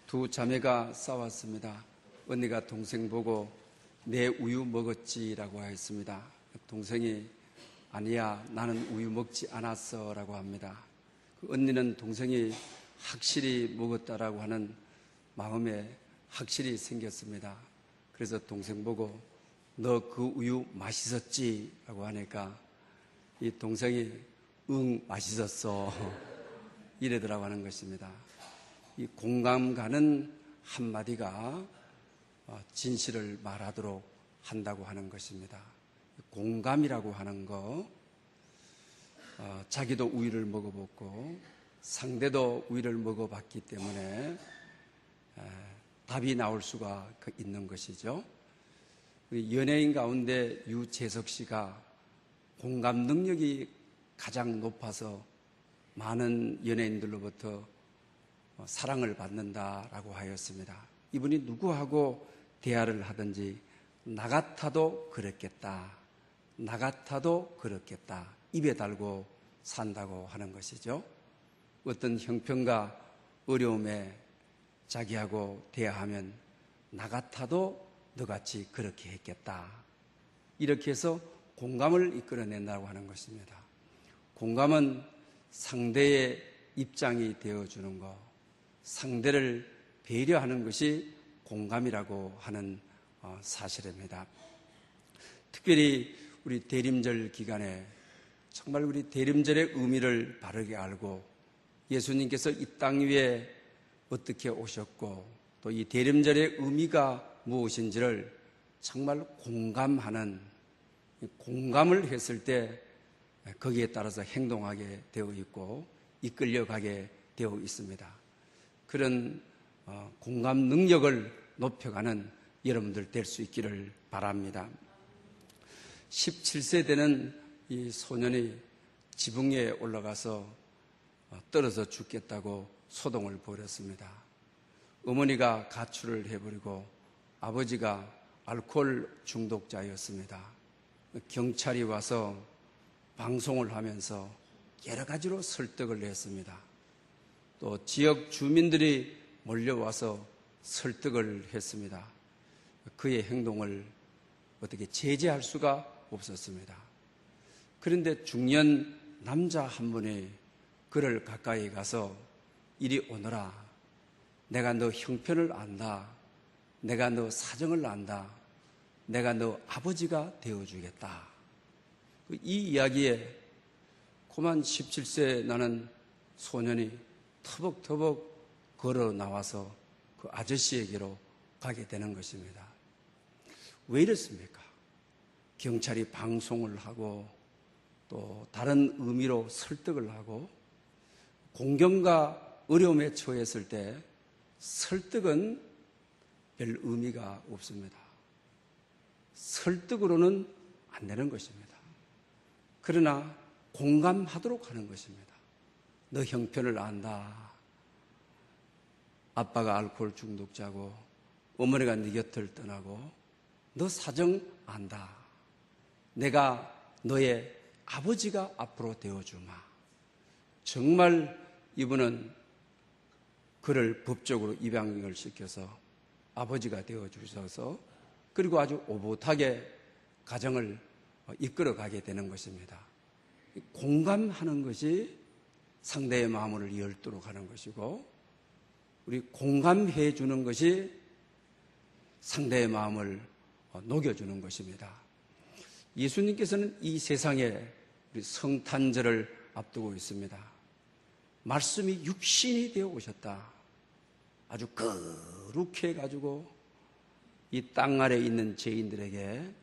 두 자매가 싸웠습니다. 언니가 동생 보고 내 우유 먹었지라고 하였습니다. 동생이 아니야, 나는 우유 먹지 않았어 라고 합니다. 그 언니는 동생이 확실히 먹었다라고 하는 마음에 확실히 생겼습니다. 그래서 동생 보고 너 그 우유 맛있었지? 라고 하니까 이 동생이 응 맛있었어 이러더라고 하는 것입니다. 이 공감 가는 한마디가 진실을 말하도록 한다고 하는 것입니다. 공감이라고 하는 거, 자기도 우유를 먹어봤고 상대도 우유를 먹어봤기 때문에 답이 나올 수가 있는 것이죠. 연예인 가운데 유재석 씨가 공감 능력이 가장 높아서 많은 연예인들로부터 사랑을 받는다라고 하였습니다. 이분이 누구하고 대화를 하든지 나 같아도 그랬겠다, 나 같아도 그렇겠다 입에 달고 산다고 하는 것이죠. 어떤 형편과 어려움에 자기하고 대화하면 나 같아도 너같이 그렇게 했겠다, 이렇게 해서 공감을 이끌어낸다고 하는 것입니다. 공감은 상대의 입장이 되어주는 것, 상대를 배려하는 것이 공감이라고 하는 사실입니다. 특별히 우리 대림절 기간에 정말 우리 대림절의 의미를 바르게 알고 예수님께서 이 땅 위에 어떻게 오셨고 또 이 대림절의 의미가 무엇인지를 정말 공감을 했을 때 거기에 따라서 행동하게 되어 있고 이끌려가게 되어 있습니다. 그런 공감 능력을 높여가는 여러분들 될 수 있기를 바랍니다. 17세 되는 이 소년이 지붕 위에 올라가서 떨어져 죽겠다고 소동을 벌였습니다. 어머니가 가출을 해버리고 아버지가 알코올 중독자였습니다. 경찰이 와서 방송을 하면서 여러 가지로 설득을 했습니다. 또 지역 주민들이 몰려와서 설득을 했습니다. 그의 행동을 어떻게 제재할 수가 없었습니다. 그런데 중년 남자 한 분이 그를 가까이 가서 이리 오너라, 내가 너 형편을 안다, 내가 너 사정을 안다, 내가 너 아버지가 되어주겠다. 이 이야기에 고만 17세 나는 소년이 터벅터벅 걸어 나와서 그 아저씨에게로 가게 되는 것입니다. 왜 이렇습니까? 경찰이 방송을 하고 또 다른 의미로 설득을 하고 공경과 어려움에 처했을 때 설득은 별 의미가 없습니다. 설득으로는 안 되는 것입니다. 그러나 공감하도록 하는 것입니다. 너 형편을 안다. 아빠가 알코올 중독자고 어머니가 네 곁을 떠나고 너 사정 안다. 내가 너의 아버지가 앞으로 되어주마. 정말 이분은 그를 법적으로 입양을 시켜서 아버지가 되어주셔서 그리고 아주 오붓하게 가정을 이끌어가게 되는 것입니다. 공감하는 것이 상대의 마음을 열도록 하는 것이고 우리 공감해 주는 것이 상대의 마음을 녹여주는 것입니다. 예수님께서는 이 세상에 우리 성탄절을 앞두고 있습니다. 말씀이 육신이 되어 오셨다. 아주 거룩해 가지고 이 땅 아래에 있는 죄인들에게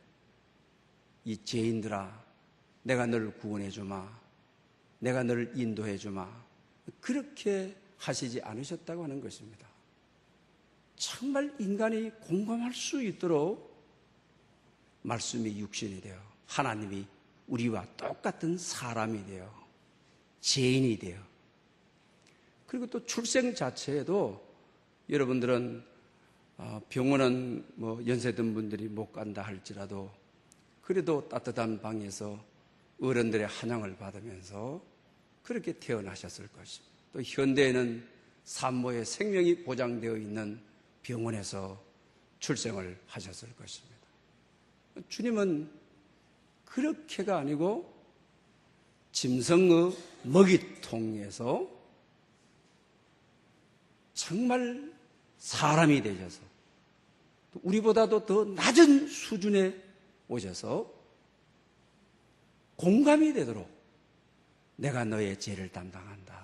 이 죄인들아, 내가 너를 구원해 주마, 내가 너를 인도해 주마, 그렇게 하시지 않으셨다고 하는 것입니다. 정말 인간이 공감할 수 있도록 말씀이 육신이 되어 하나님이 우리와 똑같은 사람이 되어 죄인이 되어 그리고 또 출생 자체에도 여러분들은 병원은 연세든 분들이 못 간다 할지라도 그래도 따뜻한 방에서 어른들의 한양을 받으면서 그렇게 태어나셨을 것입니다. 또 현대에는 산모의 생명이 보장되어 있는 병원에서 출생을 하셨을 것입니다. 주님은 그렇게가 아니고 짐승의 먹이통에서 정말 사람이 되셔서 우리보다도 더 낮은 수준에 오셔서 공감이 되도록 내가 너의 죄를 담당한다.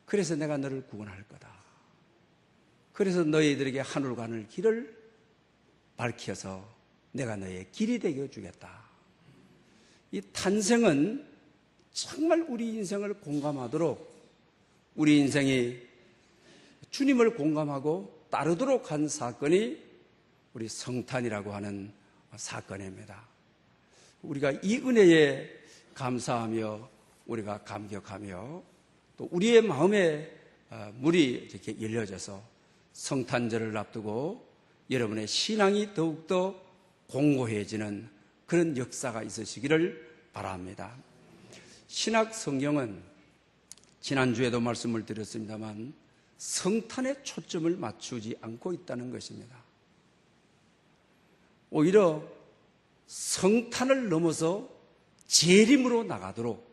그래서 내가 너를 구원할 거다. 그래서 너희들에게 하늘 가는 길을 밝혀서 내가 너의 길이 되게 주겠다. 이 탄생은 정말 우리 인생을 공감하도록 우리 인생이 주님을 공감하고 따르도록 한 사건이 우리 성탄이라고 하는 사건입니다. 우리가 이 은혜에 감사하며 우리가 감격하며 또 우리의 마음에 물이 이렇게 열려져서 성탄절을 앞두고 여러분의 신앙이 더욱더 공고해지는 그런 역사가 있으시기를 바랍니다. 신약 성경은 지난주에도 말씀을 드렸습니다만 성탄에 초점을 맞추지 않고 있다는 것입니다. 오히려 성탄을 넘어서 재림으로 나가도록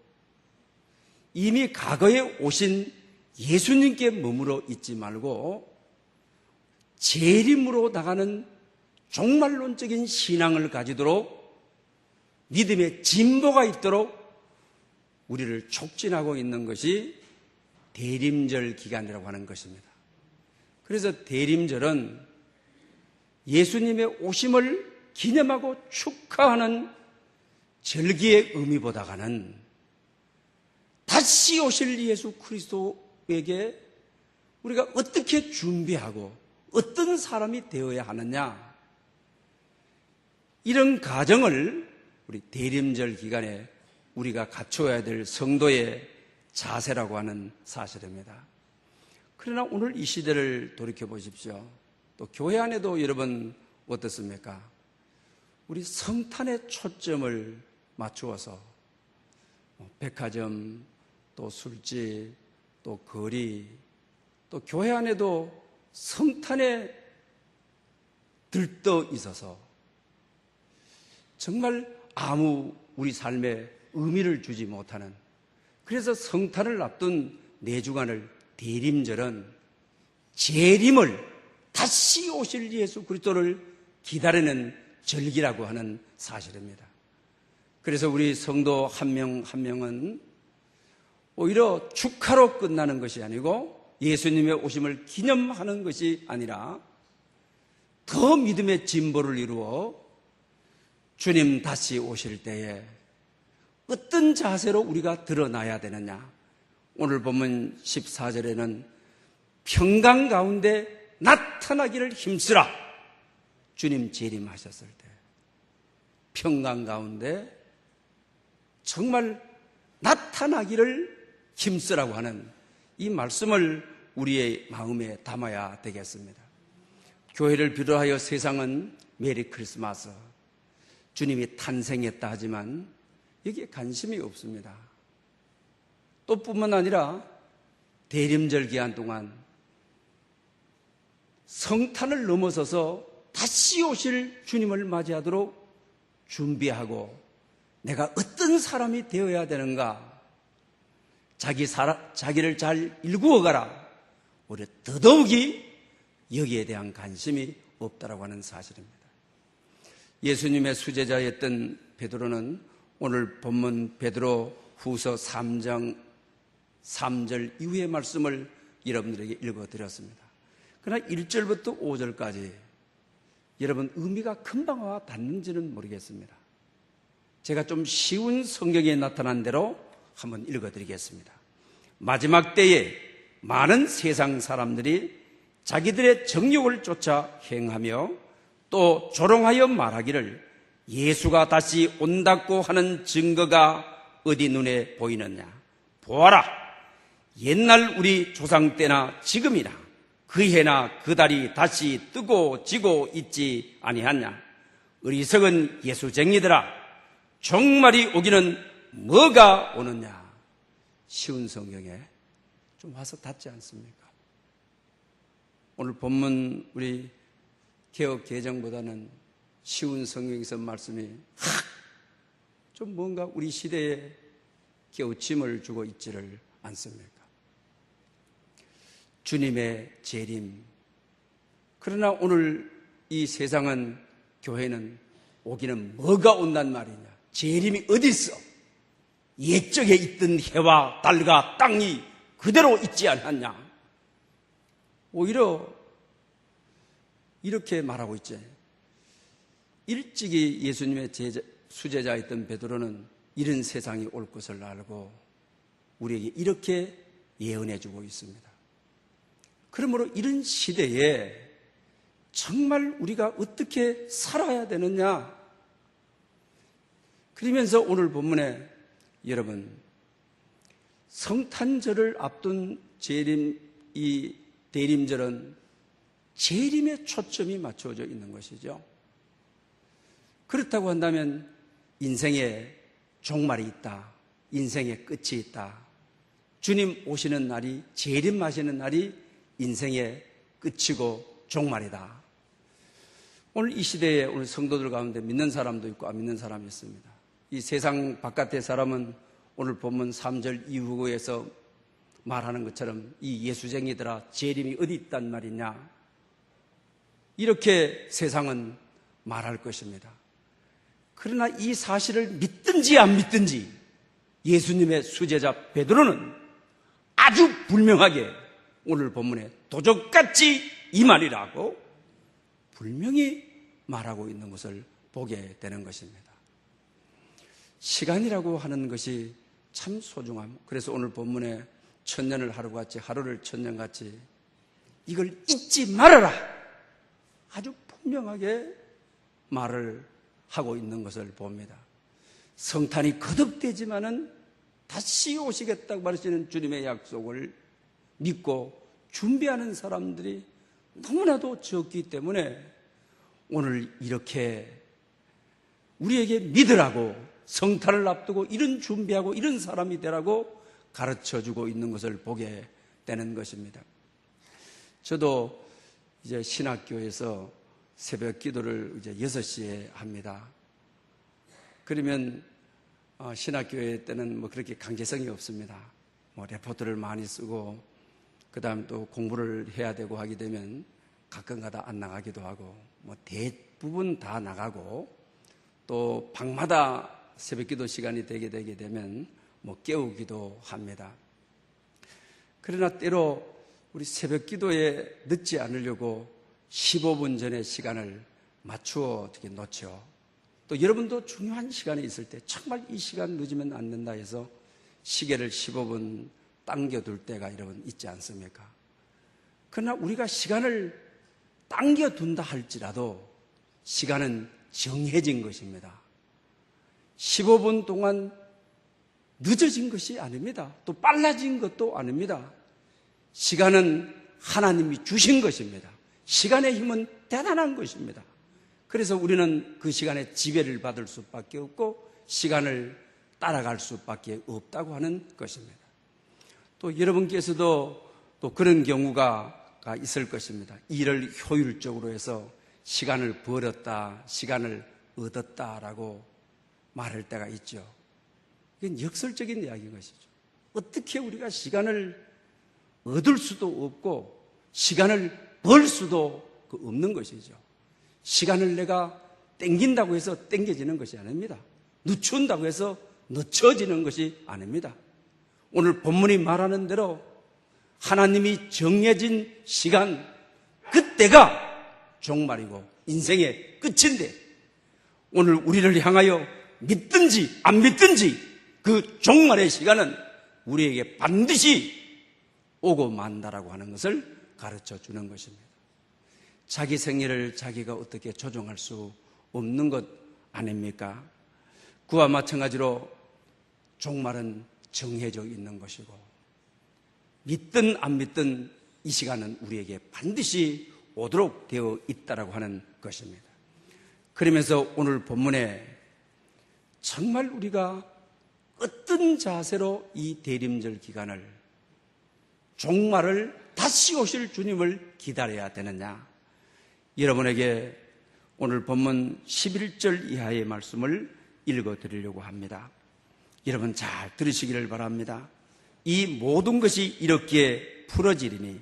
이미 과거에 오신 예수님께 머물러 있지 말고 재림으로 나가는 종말론적인 신앙을 가지도록 믿음의 진보가 있도록 우리를 촉진하고 있는 것이 대림절 기간이라고 하는 것입니다. 그래서 대림절은 예수님의 오심을 기념하고 축하하는 절기의 의미보다는 다시 오실 예수 그리스도에게 우리가 어떻게 준비하고 어떤 사람이 되어야 하느냐, 이런 가정을 우리 대림절 기간에 우리가 갖춰야 될 성도의 자세라고 하는 사실입니다. 그러나 오늘 이 시대를 돌이켜 보십시오. 또 교회 안에도 여러분 어떻습니까? 우리 성탄에 초점을 맞추어서 백화점, 또 술집, 또 거리, 또 교회 안에도 성탄에 들떠 있어서 정말 아무 우리 삶에 의미를 주지 못하는, 그래서 성탄을 앞둔 4주간을 대림절은 재림을 다시 오실 예수 그리스도를 기다리는 절기라고 하는 사실입니다. 그래서 우리 성도 한 명 한 명은 오히려 축하로 끝나는 것이 아니고 예수님의 오심을 기념하는 것이 아니라 더 믿음의 진보를 이루어 주님 다시 오실 때에 어떤 자세로 우리가 드러나야 되느냐. 오늘 보면 14절에는 평강 가운데 나타나기를 힘쓰라. 주님 재림하셨을 때 평강 가운데 정말 나타나기를 힘쓰라고 하는 이 말씀을 우리의 마음에 담아야 되겠습니다. 교회를 비롯하여 세상은 메리 크리스마스, 주님이 탄생했다 하지만 여기에 관심이 없습니다. 또 뿐만 아니라 대림절 기간 동안 성탄을 넘어서서 다시 오실 주님을 맞이하도록 준비하고 내가 어떤 사람이 되어야 되는가, 자기를 잘 일구어가라. 오히려 더더욱이 여기에 대한 관심이 없다라고 하는 사실입니다. 예수님의 수제자였던 베드로는 오늘 본문 베드로 후서 3장 3절 이후의 말씀을 여러분들에게 읽어드렸습니다. 그러나 1절부터 5절까지 여러분 의미가 금방 와 닿는지는 모르겠습니다. 제가 좀 쉬운 성경에 나타난 대로 한번 읽어드리겠습니다. 마지막 때에 많은 세상 사람들이 자기들의 정욕을 쫓아 행하며 또 조롱하여 말하기를 예수가 다시 온다고 하는 증거가 어디 눈에 보이느냐. 보아라, 옛날 우리 조상 때나 지금이나 그 해나 그 달이 다시 뜨고 지고 있지 아니하냐. 어리석은 예수쟁이들아, 종말이 오기는 뭐가 오느냐. 쉬운 성경에 좀 와서 닿지 않습니까? 오늘 본문 우리 개역 개정보다는 쉬운 성경에서 말씀이 좀 뭔가 우리 시대에 깨우침을 주고 있지를 않습니까? 주님의 재림. 그러나 오늘 이 세상은, 교회는 오기는 뭐가 온단 말이냐? 재림이 어디 있어? 옛적에 있던 해와 달과 땅이 그대로 있지 않았냐? 오히려 이렇게 말하고 있지. 일찍이 예수님의 수제자였던 베드로는 이런 세상이 올 것을 알고 우리에게 이렇게 예언해 주고 있습니다. 그러므로 이런 시대에 정말 우리가 어떻게 살아야 되느냐? 그러면서 오늘 본문에 여러분, 성탄절을 앞둔 이 대림절은 재림에 초점이 맞춰져 있는 것이죠. 그렇다고 한다면 인생에 종말이 있다. 인생의 끝이 있다. 주님 오시는 날이, 재림하시는 날이 인생의 끝이고 종말이다. 오늘 이 시대에 우리 성도들 가운데 믿는 사람도 있고 안 믿는 사람이 있습니다. 이 세상 바깥의 사람은 오늘 본문 3절 이후에서 말하는 것처럼 이 예수쟁이들아 재림이 어디 있단 말이냐, 이렇게 세상은 말할 것입니다. 그러나 이 사실을 믿든지 안 믿든지 예수님의 수제자 베드로는 아주 분명하게 오늘 본문에 도적같이 이 말이라고 분명히 말하고 있는 것을 보게 되는 것입니다. 시간이라고 하는 것이 참 소중함. 그래서 오늘 본문에 천년을 하루같이, 하루를 천년같이, 이걸 잊지 말아라, 아주 분명하게 말을 하고 있는 것을 봅니다. 성탄이 거듭되지만은 다시 오시겠다고 말하시는 주님의 약속을 믿고 준비하는 사람들이 너무나도 적기 때문에 오늘 이렇게 우리에게 믿으라고, 성탄을 앞두고 이런 준비하고 이런 사람이 되라고 가르쳐주고 있는 것을 보게 되는 것입니다. 저도 이제 신학교에서 새벽 기도를 이제 6시에 합니다. 그러면 신학교회 때는 뭐 그렇게 강제성이 없습니다. 뭐 레포트를 많이 쓰고 그 다음 또 공부를 해야 되고 하게 되면 가끔가다 안 나가기도 하고, 뭐 대부분 다 나가고, 또 방마다 새벽 기도 시간이 되게 되면 뭐 깨우기도 합니다. 그러나 때로 우리 새벽 기도에 늦지 않으려고 15분 전에 시간을 맞추어 어떻게 놓죠. 또 여러분도 중요한 시간이 있을 때 정말 이 시간 늦으면 안 된다 해서 시계를 15분 당겨둘 때가 여러분 있지 않습니까? 그러나 우리가 시간을 당겨둔다 할지라도 시간은 정해진 것입니다. 15분 동안 늦어진 것이 아닙니다. 또 빨라진 것도 아닙니다. 시간은 하나님이 주신 것입니다. 시간의 힘은 대단한 것입니다. 그래서 우리는 그 시간에 지배를 받을 수밖에 없고 시간을 따라갈 수밖에 없다고 하는 것입니다. 또 여러분께서도 또 그런 경우가 있을 것입니다. 일을 효율적으로 해서 시간을 벌었다, 시간을 얻었다라고 말할 때가 있죠. 이건 역설적인 이야기인 것이죠. 어떻게 우리가 시간을 얻을 수도 없고 시간을 벌 수도 없는 것이죠. 시간을 내가 땡긴다고 해서 땡겨지는 것이 아닙니다. 늦춘다고 해서 늦춰지는 것이 아닙니다. 오늘 본문이 말하는 대로 하나님이 정해진 시간, 그때가 종말이고 인생의 끝인데, 오늘 우리를 향하여 믿든지 안 믿든지 그 종말의 시간은 우리에게 반드시 오고 만다라고 하는 것을 가르쳐 주는 것입니다. 자기 생일을 자기가 어떻게 조정할 수 없는 것 아닙니까? 그와 마찬가지로 종말은 정해져 있는 것이고, 믿든 안 믿든 이 시간은 우리에게 반드시 오도록 되어 있다라고 하는 것입니다. 그러면서 오늘 본문에 정말 우리가 어떤 자세로 이 대림절 기간을 종말을 다시 오실 주님을 기다려야 되느냐? 여러분에게 오늘 본문 11절 이하의 말씀을 읽어드리려고 합니다. 여러분 잘 들으시기를 바랍니다. 이 모든 것이 이렇게 풀어지리니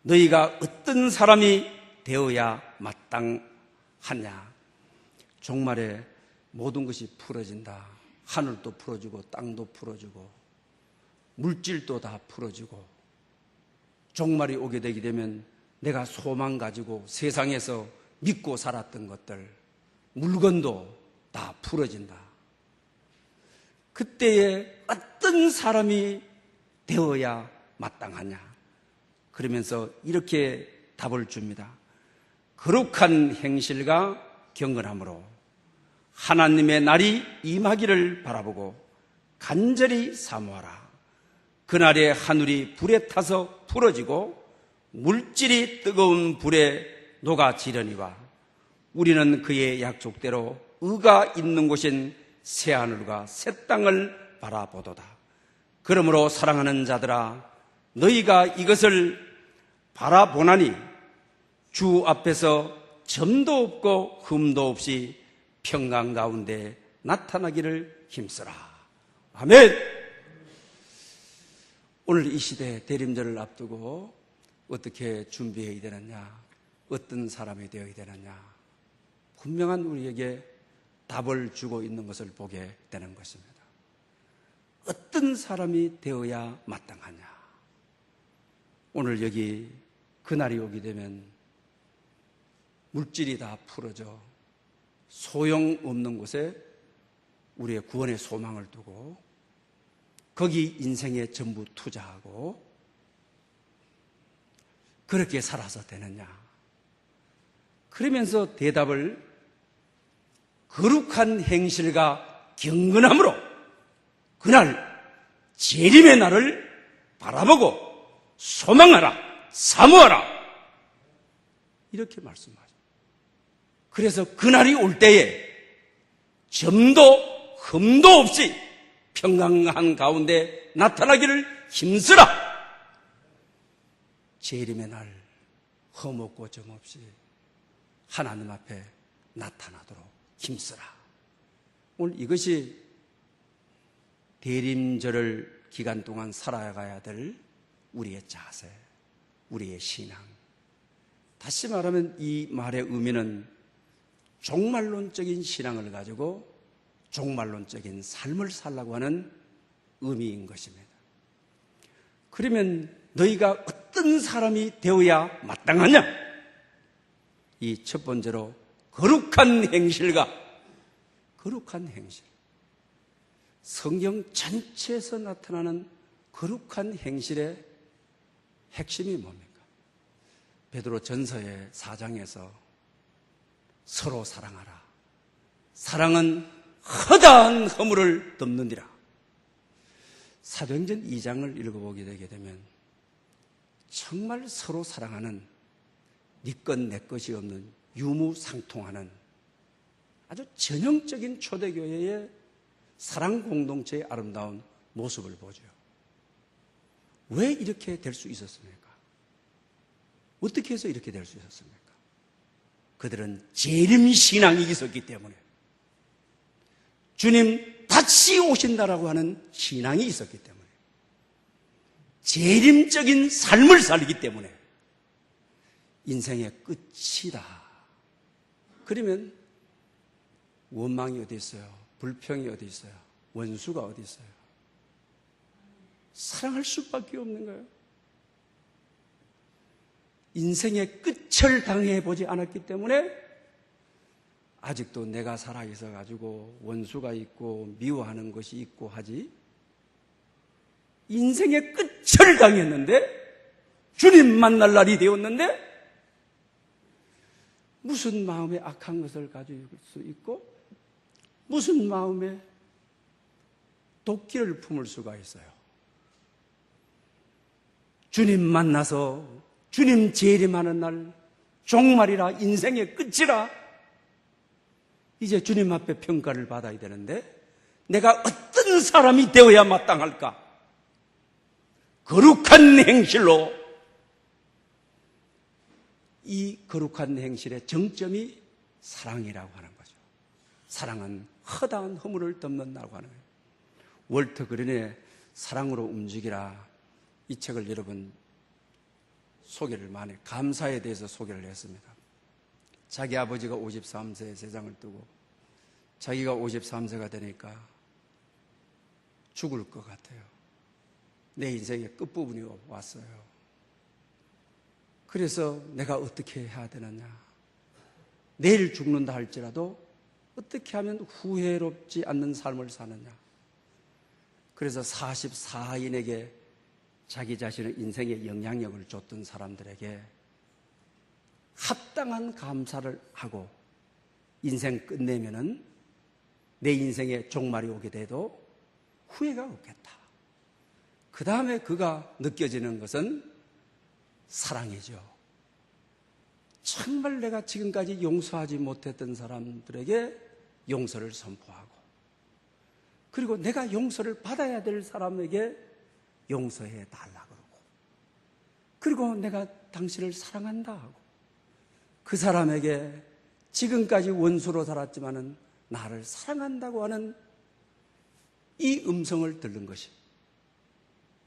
너희가 어떤 사람이 되어야 마땅하냐? 종말에 모든 것이 풀어진다. 하늘도 풀어주고 땅도 풀어주고 물질도 다 풀어주고 종말이 오게 되게 되면 내가 소망 가지고 세상에서 믿고 살았던 것들, 물건도 다 풀어진다. 그때에 어떤 사람이 되어야 마땅하냐? 그러면서 이렇게 답을 줍니다. 거룩한 행실과 경건함으로 하나님의 날이 임하기를 바라보고 간절히 사모하라. 그날에 하늘이 불에 타서 풀어지고 물질이 뜨거운 불에 녹아지려니와 우리는 그의 약속대로 의가 있는 곳인 새하늘과 새 땅을 바라보도다. 그러므로 사랑하는 자들아, 너희가 이것을 바라보나니 주 앞에서 점도 없고 흠도 없이 평강 가운데 나타나기를 힘쓰라. 아멘. 오늘 이 시대 대림절을 앞두고 어떻게 준비해야 되느냐, 어떤 사람이 되어야 되느냐, 분명한 우리에게 답을 주고 있는 것을 보게 되는 것입니다. 어떤 사람이 되어야 마땅하냐? 오늘 여기 그날이 오게 되면 물질이 다 풀어져 소용없는 곳에 우리의 구원의 소망을 두고 거기 인생에 전부 투자하고 그렇게 살아서 되느냐? 그러면서 대답을 거룩한 행실과 경건함으로 그날 재림의 날을 바라보고 소망하라, 사모하라, 이렇게 말씀하죠. 그래서 그날이 올 때에 점도 흠도 없이 평강한 가운데 나타나기를 힘쓰라. 재림의 날 흠없고 점없이 하나님 앞에 나타나도록 힘쓰라. 오늘 이것이 대림절을 기간 동안 살아가야 될 우리의 자세, 우리의 신앙. 다시 말하면 이 말의 의미는 종말론적인 신앙을 가지고 종말론적인 삶을 살라고 하는 의미인 것입니다. 그러면 너희가 어떤 사람이 되어야 마땅하냐? 이 첫 번째로 거룩한 행실과 거룩한 행실. 성경 전체에서 나타나는 거룩한 행실의 핵심이 뭡니까? 베드로 전서의 4장에서 서로 사랑하라. 사랑은 허다한 허물을 덮느니라. 사도행전 2장을 읽어보게 되게 되면 정말 서로 사랑하는 네 것 내 것이 없는 유무상통하는 아주 전형적인 초대교회의 사랑 공동체의 아름다운 모습을 보죠. 왜 이렇게 될 수 있었습니까? 어떻게 해서 이렇게 될 수 있었습니까? 그들은 재림신앙이 있었기 때문에, 주님 다시 오신다라고 하는 신앙이 있었기 때문에, 재림적인 삶을 살기 때문에 인생의 끝이다. 그러면 원망이 어디 있어요? 불평이 어디 있어요? 원수가 어디 있어요? 사랑할 수밖에 없는 거예요. 인생의 끝을 당해보지 않았기 때문에 아직도 내가 살아있어 가지고 원수가 있고 미워하는 것이 있고 하지, 인생의 끝을 당했는데, 주님 만날 날이 되었는데 무슨 마음에 악한 것을 가질 수 있고 무슨 마음에 도끼를 품을 수가 있어요. 주님 만나서 주님 재림하는 날, 종말이라, 인생의 끝이라, 이제 주님 앞에 평가를 받아야 되는데 내가 어떤 사람이 되어야 마땅할까? 거룩한 행실로 이 거룩한 행실의 정점이 사랑이라고 하는 거죠. 사랑은 허다한 허물을 덮는다고 하는 거예요. 월터 그린의 사랑으로 움직이라 이 책을 여러분 소개를 많이 감사에 대해서 소개를 했습니다. 자기 아버지가 53세에 세상을 뜨고 자기가 53세가 되니까 죽을 것 같아요. 내 인생의 끝부분이 왔어요. 그래서 내가 어떻게 해야 되느냐. 내일 죽는다 할지라도 어떻게 하면 후회롭지 않는 삶을 사느냐. 그래서 44인에게 자기 자신의 인생에 영향력을 줬던 사람들에게 합당한 감사를 하고 인생 끝내면은 내 인생에 종말이 오게 돼도 후회가 없겠다. 그 다음에 그가 느껴지는 것은 사랑이죠. 정말 내가 지금까지 용서하지 못했던 사람들에게 용서를 선포하고, 그리고 내가 용서를 받아야 될 사람에게 용서해 달라 그러고, 그리고 내가 당신을 사랑한다 하고, 그 사람에게 지금까지 원수로 살았지만은 나를 사랑한다고 하는 이 음성을 들은 것이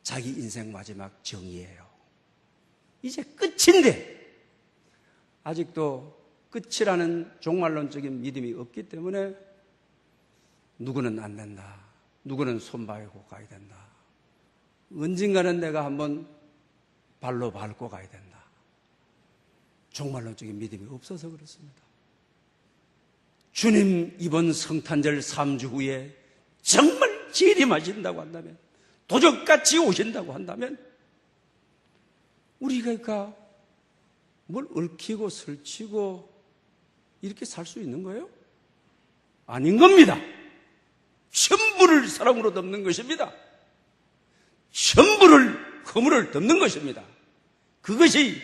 자기 인생 마지막 정의예요. 이제 끝인데 아직도 끝이라는 종말론적인 믿음이 없기 때문에 누구는 안 된다, 누구는 손발고 가야 된다, 언젠가는 내가 한번 발로 밟고 가야 된다. 종말론적인 믿음이 없어서 그렇습니다. 주님 이번 성탄절 3주 후에 정말 재림하신다고 한다면, 도적같이 오신다고 한다면 우리가 뭘 얽히고 설치고 이렇게 살 수 있는 거예요? 아닌 겁니다. 전부를 사랑으로 덮는 것입니다. 전부를 허물을 덮는 것입니다. 그것이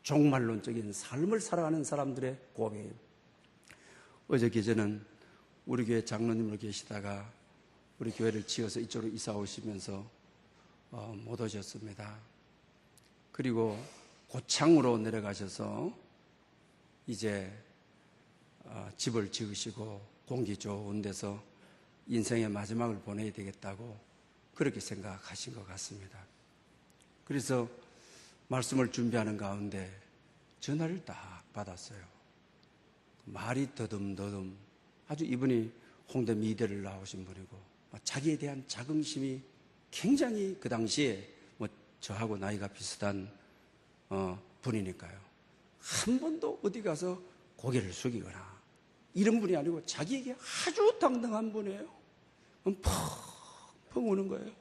종말론적인 삶을 살아가는 사람들의 고백이에요. 어저께 저는 우리 교회 장로님으로 계시다가 우리 교회를 지어서 이쪽으로 이사 오시면서 못 오셨습니다. 그리고 고창으로 내려가셔서 이제 집을 지으시고 공기 좋은 데서 인생의 마지막을 보내야 되겠다고 그렇게 생각하신 것 같습니다. 그래서 말씀을 준비하는 가운데 전화를 딱 받았어요. 말이 더듬더듬, 아주 이분이 홍대 미대를 나오신 분이고 자기에 대한 자긍심이 굉장히 그 당시에 저하고 나이가 비슷한 분이니까요. 한 번도 어디 가서 고개를 숙이거나 이런 분이 아니고 자기에게 아주 당당한 분이에요. 펑펑 우는 거예요.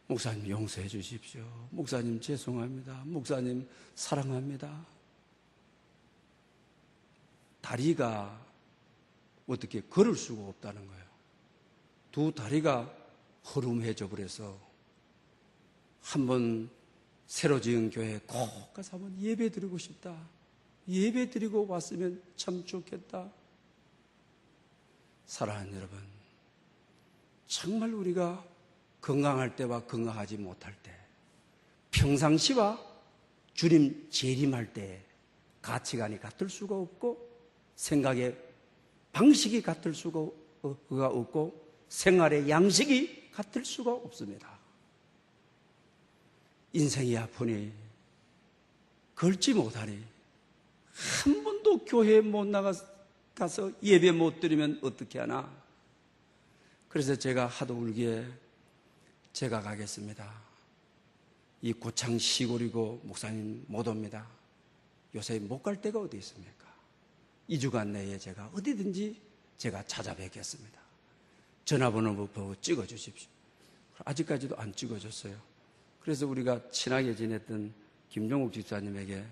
목사님 용서해 주십시오. 목사님 죄송합니다. 목사님 사랑합니다. 다리가 어떻게 걸을 수가 없다는 거예요. 두 다리가 허름해져 버려서 한번 새로 지은 교회에 꼭 가서 한번 예배 드리고 싶다. 예배 드리고 왔으면 참 좋겠다. 사랑하는 여러분, 정말 우리가 건강할 때와 건강하지 못할 때, 평상시와 주님 재림할 때 가치관이 같을 수가 없고 생각의 방식이 같을 수가 없고 생활의 양식이 같을 수가 없습니다. 인생이 아프니 걸지 못하니 한 번도 교회에 못 나가서 예배 못 드리면 어떻게 하나. 그래서 제가 하도 울기에 제가 가겠습니다. 이 고창 시골이고 목사님 못 옵니다. 요새 못 갈 데가 어디 있습니까? 2주간 내에 제가 어디든지 제가 찾아뵙겠습니다. 전화번호부터 찍어주십시오. 아직까지도 안 찍어줬어요. 그래서 우리가 친하게 지냈던 김종욱 집사님에게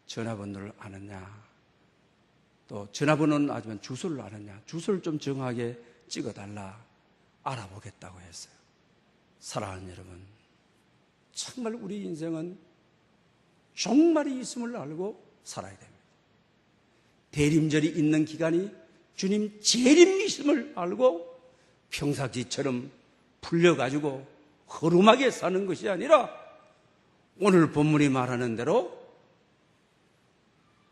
전화번호를 아느냐, 또 전화번호는 아니면 주소를 아느냐, 주소를 좀 정확하게 찍어달라, 알아보겠다고 했어요. 사랑하는 여러분, 정말 우리 인생은 종말이 있음을 알고 살아야 됩니다. 대림절이 있는 기간이 주님 재림이 있음을 알고 평상시처럼 풀려가지고 허름하게 사는 것이 아니라 오늘 본문이 말하는 대로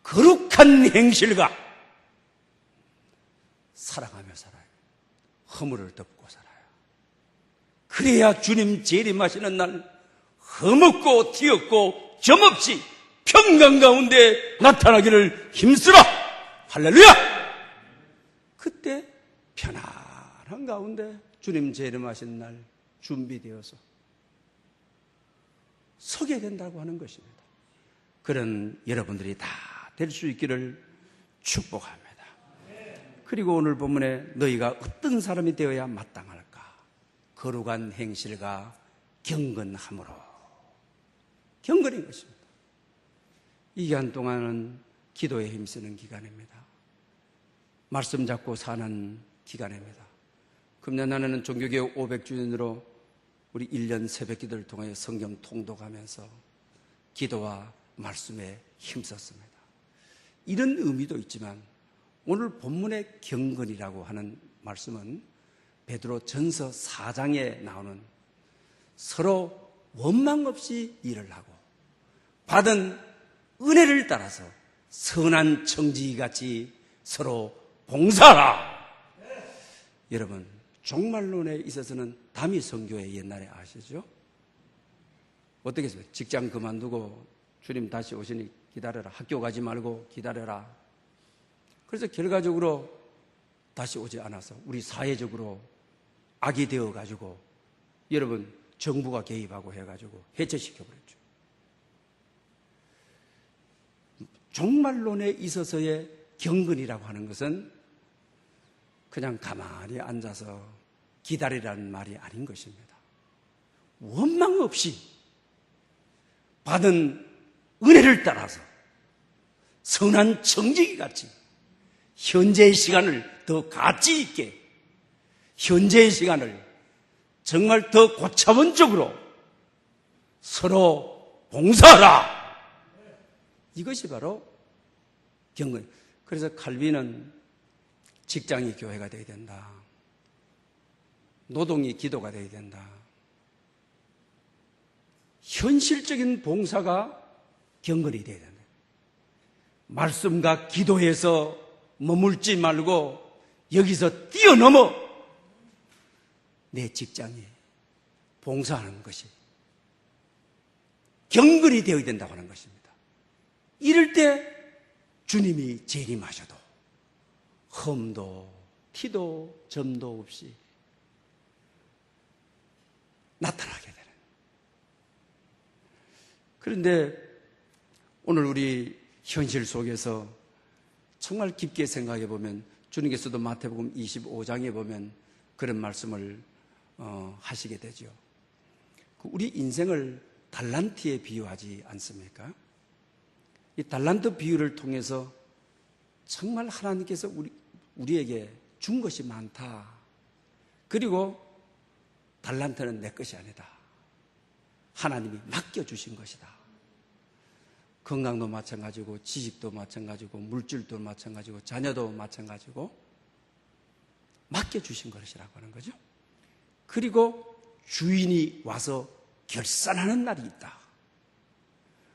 거룩한 행실과 사랑하며 살아요. 허물을 덮고 살아요. 그래야 주님 재림하시는 날 허물고 뒤엎고 점없이 평강 가운데 나타나기를 힘쓰라. 할렐루야. 그때 편안한 가운데 주님 재림하시는 날 준비되어서 서게 된다고 하는 것입니다. 그런 여러분들이 다 될 수 있기를 축복합니다. 그리고 오늘 본문에 너희가 어떤 사람이 되어야 마땅할까? 거룩한 행실과 경건함으로. 경건인 것입니다. 이 기간 동안은 기도에 힘쓰는 기간입니다. 말씀 잡고 사는 기간입니다. 금년 안에는 종교개혁 500주년으로 우리 1년 새벽 기도를 통하여 성경 통독하면서 기도와 말씀에 힘썼습니다. 이런 의미도 있지만 오늘 본문의 경건이라고 하는 말씀은 베드로 전서 4장에 나오는 서로 원망 없이 일을 하고 받은 은혜를 따라서 선한 청지기같이 서로 봉사하라. 여러분, 종말론에 있어서는 다미 선교회 옛날에 아시죠? 어떻게 했어요? 직장 그만두고 주님 다시 오시니 기다려라. 학교 가지 말고 기다려라. 그래서 결과적으로 다시 오지 않아서 우리 사회적으로 악이 되어가지고 여러분 정부가 개입하고 해가지고 해체시켜버렸죠. 종말론에 있어서의 경건이라고 하는 것은 그냥 가만히 앉아서 기다리라는 말이 아닌 것입니다. 원망 없이 받은 은혜를 따라서 선한 청지기같이 현재의 시간을 더 가치 있게, 현재의 시간을 정말 더 고차원적으로 서로 봉사하라. 이것이 바로 경건. 그래서 칼빈은 직장이 교회가 되어야 된다. 노동이 기도가 되어야 된다. 현실적인 봉사가 경건이 되어야 된다. 말씀과 기도에서 머물지 말고 여기서 뛰어넘어 내 직장에 봉사하는 것이 경건이 되어야 된다고 하는 것입니다. 이럴 때 주님이 재림하셔도 흠도 티도 점도 없이 나타나게 되는. 그런데 오늘 우리 현실 속에서 정말 깊게 생각해 보면 주님께서도 마태복음 25장에 보면 그런 말씀을 하시게 되죠. 우리 인생을 달란트에 비유하지 않습니까? 이 달란트 비유를 통해서 정말 하나님께서 우리에게 준 것이 많다. 그리고 달란트는 내 것이 아니다. 하나님이 맡겨주신 것이다. 건강도 마찬가지고 지식도 마찬가지고 물질도 마찬가지고 자녀도 마찬가지고 맡겨주신 것이라고 하는 거죠. 그리고 주인이 와서 결산하는 날이 있다.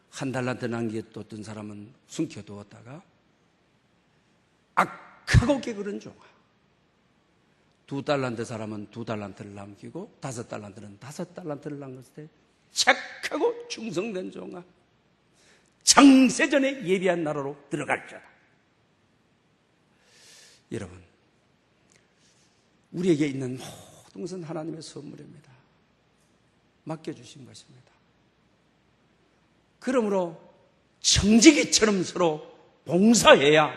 한 달란트 남겨뒀던 사람은 숨겨두었다가 악하고 게으른 종아, 2달란트 사람은 2달란트를 남기고 5달란트는 5달란트를 남겼을 때 착하고 충성된 종아, 창세전에 예비한 나라로 들어갈 자다. 여러분, 우리에게 있는 모든 것은 하나님의 선물입니다. 맡겨주신 것입니다. 그러므로 청지기처럼 서로 봉사해야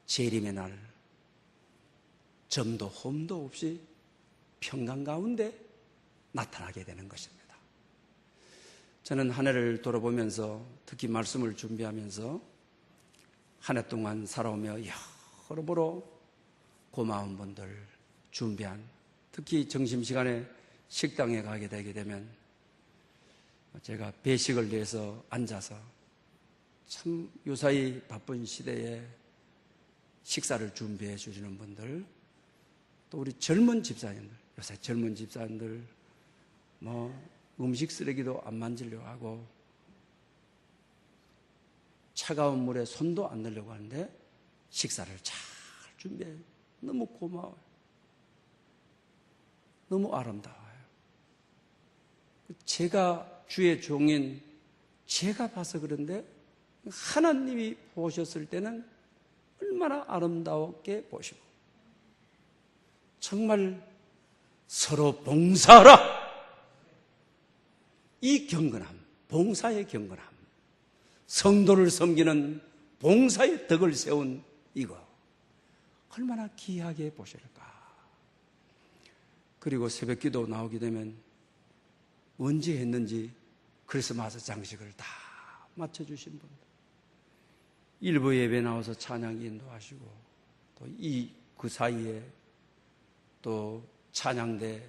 재림의 날 점도 흠도 없이 평강 가운데 나타나게 되는 것입니다. 저는 한 해를 돌아보면서 특히 말씀을 준비하면서 한 해 동안 살아오며 여러모로 고마운 분들 준비한, 특히 점심시간에 식당에 가게 되게 되면 제가 배식을 위해서 앉아서 참 요사이 바쁜 시대에 식사를 준비해 주시는 분들, 또 우리 젊은 집사님들, 요새 젊은 집사님들 음식 쓰레기도 안 만지려고 하고 차가운 물에 손도 안 넣으려고 하는데 식사를 잘 준비해. 너무 고마워요. 너무 아름다워요. 제가 주의 종인 제가 봐서 그런데 하나님이 보셨을 때는 얼마나 아름답게 보시고 정말 서로 봉사하라! 이 경건함, 봉사의 경건함, 성도를 섬기는 봉사의 덕을 세운 이거 얼마나 귀하게 보실까. 그리고 새벽기도 나오게 되면 언제 했는지 크리스마스 장식을 다 맞춰주신 분들, 일부 예배 나와서 찬양 인도하시고 또 그 사이에 또 찬양대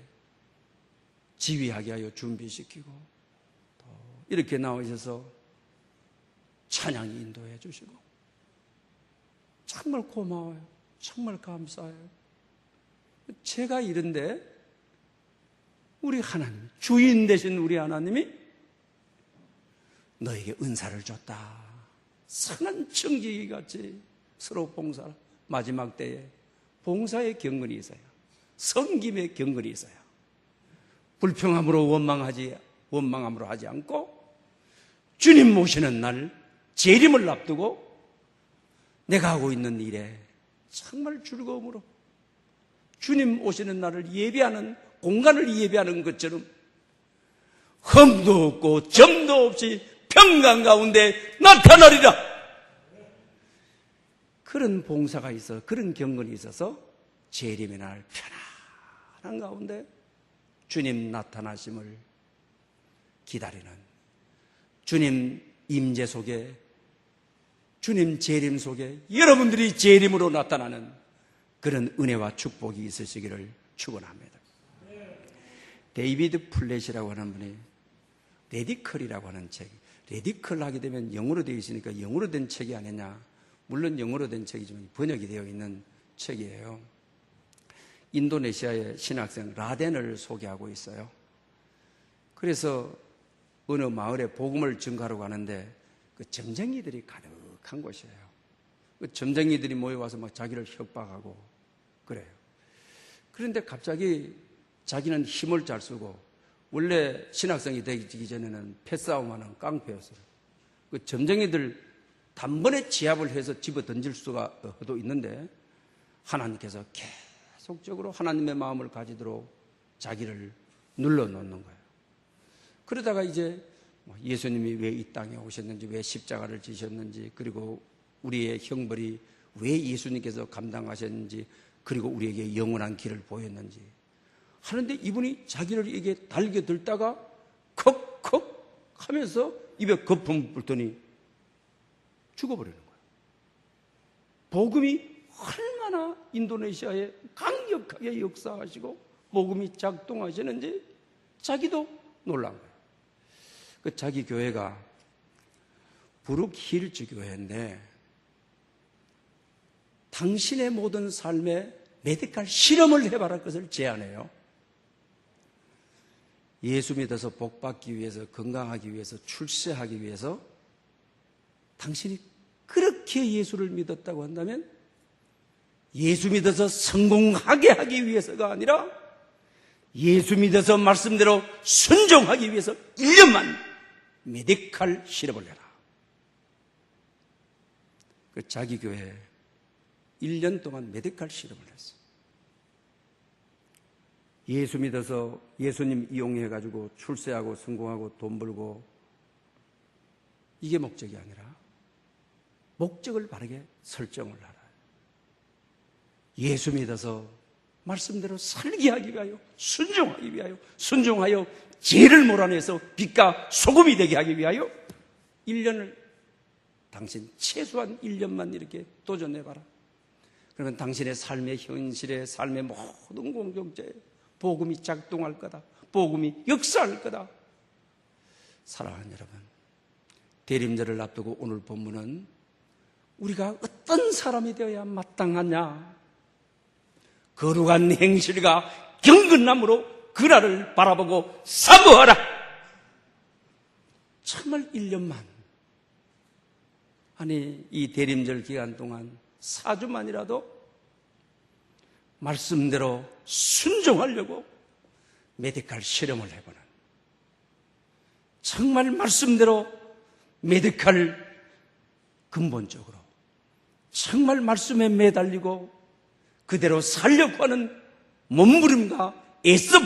지휘하게 하여 준비시키고 또 이렇게 나오셔서 찬양 인도해 주시고 정말 고마워요. 정말 감사해요. 제가 이런데 우리 하나님, 주인 되신 우리 하나님이 너에게 은사를 줬다. 선한 청지기같이 서로 봉사, 마지막 때에 봉사의 경건이 있어요. 섬김의 경건이 있어요. 불평함으로 원망함으로 하지 않고 주님 모시는 날 재림을 앞두고 내가 하고 있는 일에 정말 즐거움으로 주님 오시는 날을 예배하는 공간을 예배하는 것처럼 흠도 없고 점도 없이 평강 가운데 나타나리라. 그런 봉사가 있어, 그런 경건이 있어서 재림의 날 편안한 가운데 주님 나타나심을 기다리는, 주님 임재 속에, 주님 재림 속에 여러분들이 재림으로 나타나는 그런 은혜와 축복이 있으시기를 축원합니다. 데이비드 플랫이라고 하는 분이 레디컬이라고 하는 책, 레디컬 하게 되면 영어로 되어 있으니까 영어로 된 책이 아니냐. 물론 영어로 된 책이지만 번역이 되어 있는 책이에요. 인도네시아의 신학생 라덴을 소개하고 있어요. 그래서 어느 마을에 복음을 전가하러 가는데 그 점쟁이들이 가득한 곳이에요. 그 점쟁이들이 모여와서 막 자기를 협박하고 그래요. 그런데 갑자기 자기는 힘을 잘 쓰고, 원래 신학생이 되기 전에는 패싸움하는 깡패였어요. 그 점쟁이들 단번에 지압을 해서 집어 던질 수도 있는데 하나님께서 계속적으로 하나님의 마음을 가지도록 자기를 눌러놓는 거예요. 그러다가 이제 예수님이 왜 이 땅에 오셨는지, 왜 십자가를 지셨는지, 그리고 우리의 형벌이 왜 예수님께서 감당하셨는지, 그리고 우리에게 영원한 길을 보였는지 하는데 이분이 자기를 이게 달겨들다가 컥컥 하면서 입에 거품 불더니 죽어버리는 거예요. 복음이 얼마나 인도네시아에 강력하게 역사하시고 복음이 작동하시는지 자기도 놀란 거예요. 그 자기 교회가 부룩힐즈 교회인데 당신의 모든 삶에 메디컬 실험을 해봐라 것을 제안해요. 예수 믿어서 복받기 위해서, 건강하기 위해서, 출세하기 위해서 당신이 그렇게 예수를 믿었다고 한다면 예수 믿어서 성공하게 하기 위해서가 아니라 예수 믿어서 말씀대로 순종하기 위해서 1년만 메디컬 실험을 해라. 그 자기 교회에 1년 동안 메디컬 실험을 했어요. 예수 믿어서 예수님 이용해가지고 출세하고 성공하고 돈 벌고 이게 목적이 아니라 목적을 바르게 설정을 하라. 예수 믿어서 말씀대로 살게 하기 위하여, 순종하기 위하여, 순종하여 죄를 몰아내서 빛과 소금이 되게 하기 위하여 1년을 당신 최소한 1년만 이렇게 도전해봐라. 그러면 당신의 삶의 현실에, 삶의 모든 공동체에 복음이 작동할 거다. 복음이 역사할 거다. 사랑하는 여러분, 대림절을 앞두고 오늘 본문은 우리가 어떤 사람이 되어야 마땅하냐, 거룩한 행실과 경건함으로 그 날을 바라보고 사모하라. 정말 1년만, 아니 이 대림절 기간 동안 4주만이라도 말씀대로 순종하려고 메디칼 실험을 해보는, 정말 말씀대로 메디칼 근본적으로 정말 말씀에 매달리고 그대로 살려고 하는 몸부림과 애씀,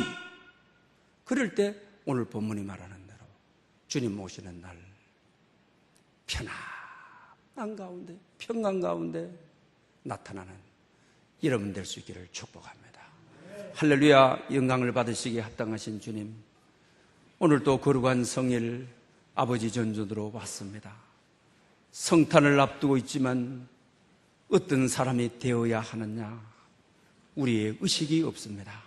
그럴 때 오늘 본문이 말하는 대로 주님 오시는 날 편안한 가운데, 평강 가운데 나타나는 여러분 될 수 있기를 축복합니다. 할렐루야. 영광을 받으시기에 합당하신 주님, 오늘도 거룩한 성일 아버지 전전으로 왔습니다. 성탄을 앞두고 있지만 어떤 사람이 되어야 하느냐, 우리의 의식이 없습니다.